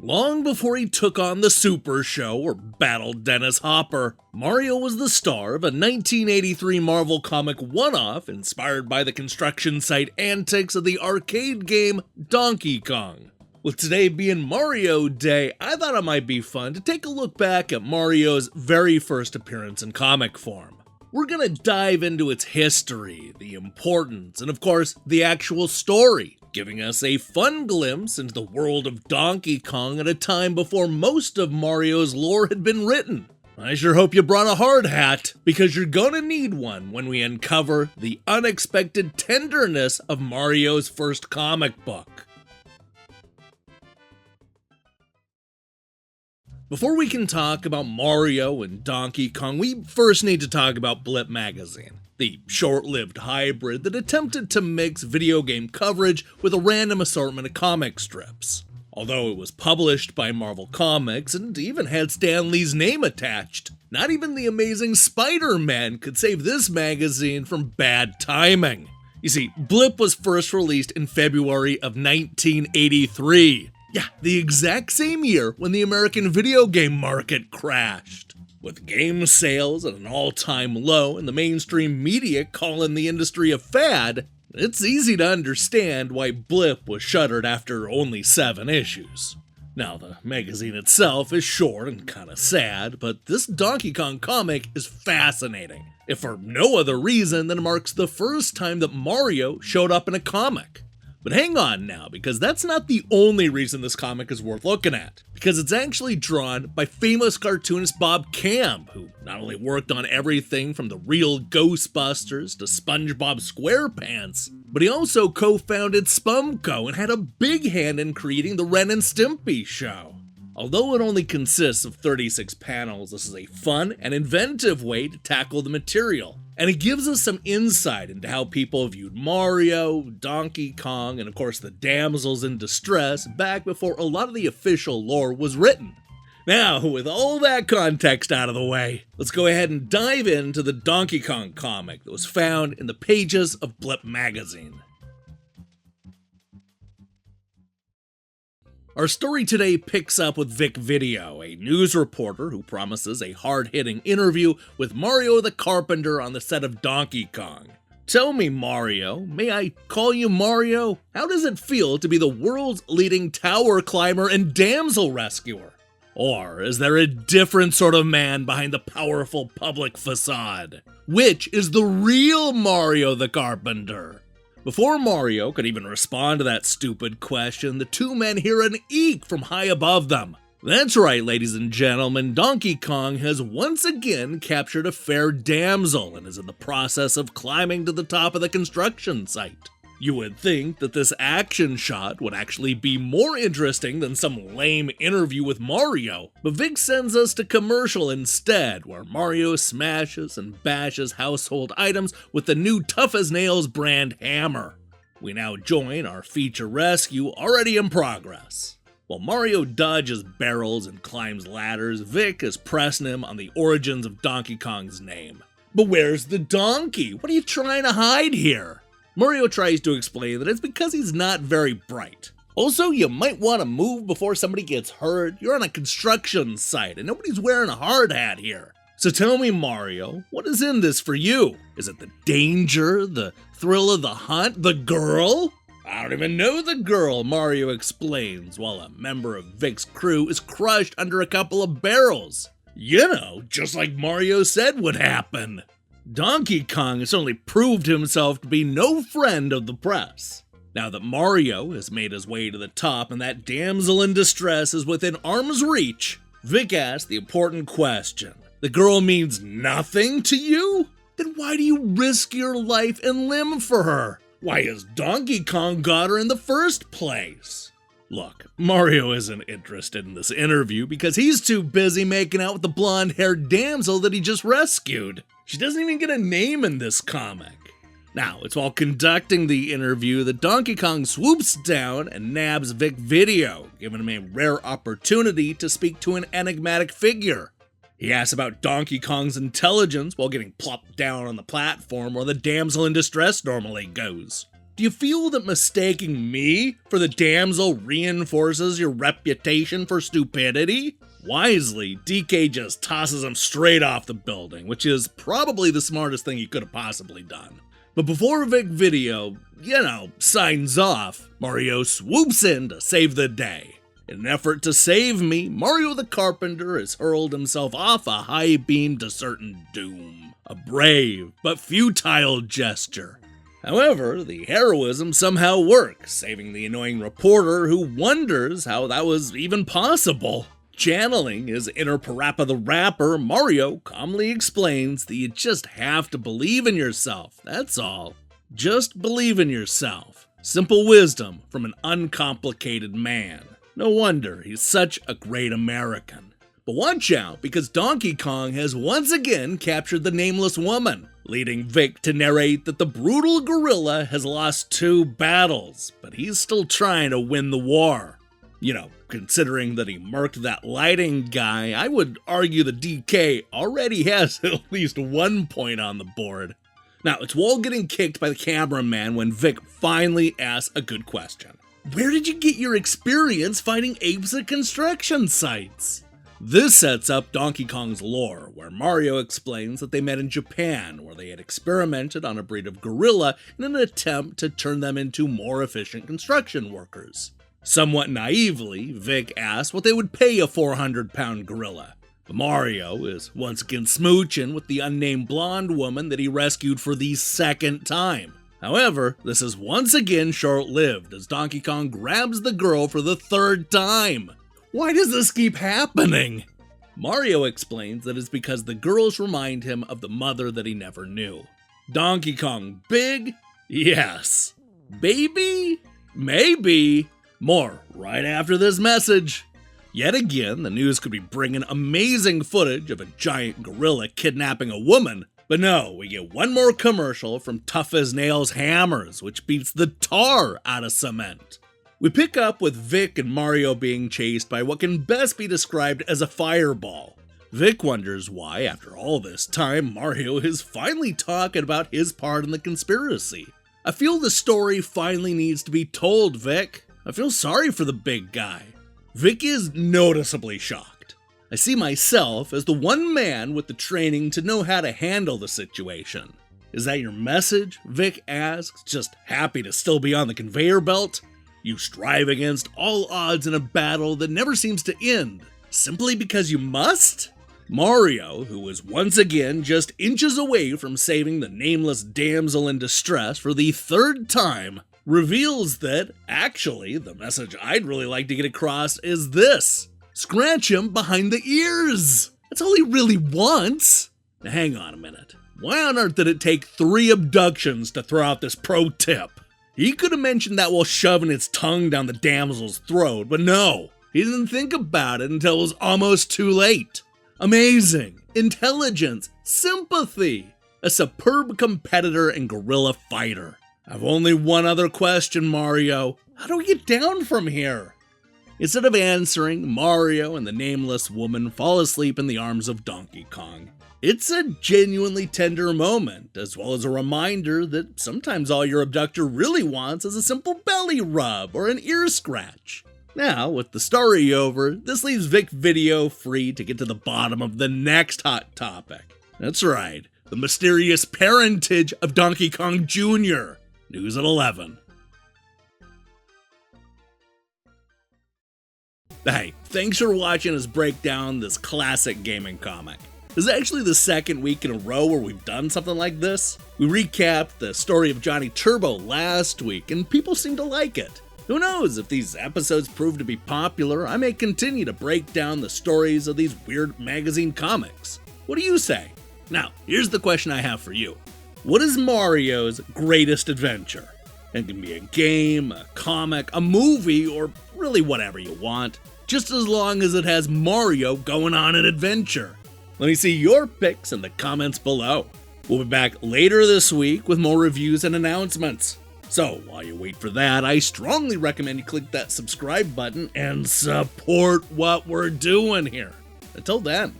Long before he took on the Super Show or battled Dennis Hopper, Mario was the star of a 1983 Marvel comic one-off inspired by the construction site antics of the arcade game Donkey Kong. With today being Mario Day, I thought it might be fun to take a look back at Mario's very first appearance in comic form. We're gonna dive into its history, the importance, and of course, the actual story, giving us a fun glimpse into the world of Donkey Kong at a time before most of Mario's lore had been written. I sure hope you brought a hard hat, because you're gonna need one when we uncover the unexpected tenderness of Mario's first comic book. Before we can talk about Mario and Donkey Kong, we first need to talk about Blip magazine, the short-lived hybrid that attempted to mix video game coverage with a random assortment of comic strips. Although it was published by Marvel Comics and even had Stan Lee's name attached, not even the Amazing Spider-Man could save this magazine from bad timing. You see, Blip was first released in February of 1983. Yeah, the exact same year when the American video game market crashed. With game sales at an all-time low and the mainstream media calling the industry a fad, it's easy to understand why Blip was shuttered after only 7 issues. Now, the magazine itself is short and kinda sad, but this Donkey Kong comic is fascinating, if for no other reason than it marks the first time that Mario showed up in a comic. But hang on now, because that's not the only reason this comic is worth looking at. Because it's actually drawn by famous cartoonist Bob Camp, who not only worked on everything from the real Ghostbusters to SpongeBob SquarePants, but he also co-founded Spumco and had a big hand in creating the Ren and Stimpy show. Although it only consists of 36 panels, this is a fun and inventive way to tackle the material. And it gives us some insight into how people viewed Mario, Donkey Kong, and of course the damsels in distress back before a lot of the official lore was written. Now, with all that context out of the way, let's go ahead and dive into the Donkey Kong comic that was found in the pages of Blip magazine. Our story today picks up with Vic Video, a news reporter who promises a hard-hitting interview with Mario the Carpenter on the set of Donkey Kong. Tell me, Mario, may I call you Mario? How does it feel to be the world's leading tower climber and damsel rescuer? Or is there a different sort of man behind the powerful public facade? Which is the real Mario the Carpenter? Before Mario could even respond to that stupid question, the two men hear an eek from high above them. That's right, ladies and gentlemen, Donkey Kong has once again captured a fair damsel and is in the process of climbing to the top of the construction site. You would think that this action shot would actually be more interesting than some lame interview with Mario, but Vic sends us to commercial instead, where Mario smashes and bashes household items with the new Tough as Nails brand hammer. We now join our feature rescue already in progress. While Mario dodges barrels and climbs ladders, Vic is pressing him on the origins of Donkey Kong's name. But where's the donkey? What are you trying to hide here? Mario tries to explain that it's because he's not very bright. Also, you might want to move before somebody gets hurt. You're on a construction site and nobody's wearing a hard hat here. So tell me, Mario, what is in this for you? Is it the danger, the thrill of the hunt, the girl? I don't even know the girl, Mario explains, while a member of Vic's crew is crushed under a couple of barrels. You know, just like Mario said would happen. Donkey Kong has certainly proved himself to be no friend of the press. Now that Mario has made his way to the top and that damsel in distress is within arm's reach, Vic asks the important question. The girl means nothing to you? Then why do you risk your life and limb for her? Why has Donkey Kong got her in the first place? Look, Mario isn't interested in this interview because he's too busy making out with the blonde-haired damsel that he just rescued. She doesn't even get a name in this comic. Now, it's while conducting the interview that Donkey Kong swoops down and nabs Vic Video, giving him a rare opportunity to speak to an enigmatic figure. He asks about Donkey Kong's intelligence while getting plopped down on the platform where the damsel in distress normally goes. Do you feel that mistaking me for the damsel reinforces your reputation for stupidity? Wisely, DK just tosses him straight off the building, which is probably the smartest thing he could have possibly done. But before Vic Video, signs off, Mario swoops in to save the day. In an effort to save me, Mario the Carpenter has hurled himself off a high beam to certain doom. A brave but futile gesture. However, the heroism somehow works, saving the annoying reporter who wonders how that was even possible. Channeling his inner Parappa the Rapper, Mario calmly explains that you just have to believe in yourself, that's all. Just believe in yourself. Simple wisdom from an uncomplicated man. No wonder he's such a great American. But watch out, because Donkey Kong has once again captured the nameless woman, leading Vic to narrate that the brutal gorilla has lost 2 battles, but he's still trying to win the war. Considering that he murked that lighting guy, I would argue the DK already has at least 1 point on the board. Now, it's wall getting kicked by the cameraman when Vic finally asks a good question. Where did you get your experience fighting apes at construction sites? This sets up Donkey Kong's lore, where Mario explains that they met in Japan, where they had experimented on a breed of gorilla in an attempt to turn them into more efficient construction workers. Somewhat naively, Vic asks what they would pay a 400-pound gorilla. But Mario is once again smooching with the unnamed blonde woman that he rescued for the 2nd time. However, this is once again short-lived as Donkey Kong grabs the girl for the 3rd time. Why does this keep happening? Mario explains that it's because the girls remind him of the mother that he never knew. Donkey Kong big? Yes. Baby? Maybe. More right after this message. Yet again, the news could be bringing amazing footage of a giant gorilla kidnapping a woman. But no, we get one more commercial from Tough as Nails Hammers, which beats the tar out of cement. We pick up with Vic and Mario being chased by what can best be described as a fireball. Vic wonders why, after all this time, Mario is finally talking about his part in the conspiracy. I feel the story finally needs to be told, Vic. I feel sorry for the big guy. Vic is noticeably shocked. I see myself as the one man with the training to know how to handle the situation. Is that your message? Vic asks, just happy to still be on the conveyor belt? You strive against all odds in a battle that never seems to end, simply because you must? Mario, who is once again just inches away from saving the nameless damsel in distress for the 3rd time, reveals that, actually, the message I'd really like to get across is this. Scratch him behind the ears! That's all he really wants! Now hang on a minute. Why on earth did it take 3 abductions to throw out this pro tip? He could have mentioned that while shoving his tongue down the damsel's throat, but no, he didn't think about it until it was almost too late. Amazing, intelligence, sympathy, a superb competitor and gorilla fighter. I've only one other question, Mario. How do we get down from here? Instead of answering, Mario and the nameless woman fall asleep in the arms of Donkey Kong. It's a genuinely tender moment, as well as a reminder that sometimes all your abductor really wants is a simple belly rub or an ear scratch. Now, with the story over, this leaves Vic Video free to get to the bottom of the next hot topic. That's right, the mysterious parentage of Donkey Kong Jr. News at 11. Hey, thanks for watching us break down this classic gaming comic. This is actually the 2nd week in a row where we've done something like this. We recapped the story of Johnny Turbo last week, and people seem to like it. Who knows, if these episodes prove to be popular, I may continue to break down the stories of these weird magazine comics. What do you say? Now, here's the question I have for you. What is Mario's greatest adventure? It can be a game, a comic, a movie, or really whatever you want, just as long as it has Mario going on an adventure. Let me see your picks in the comments below. We'll be back later this week with more reviews and announcements. So while you wait for that, I strongly recommend you click that subscribe button and support what we're doing here. Until then.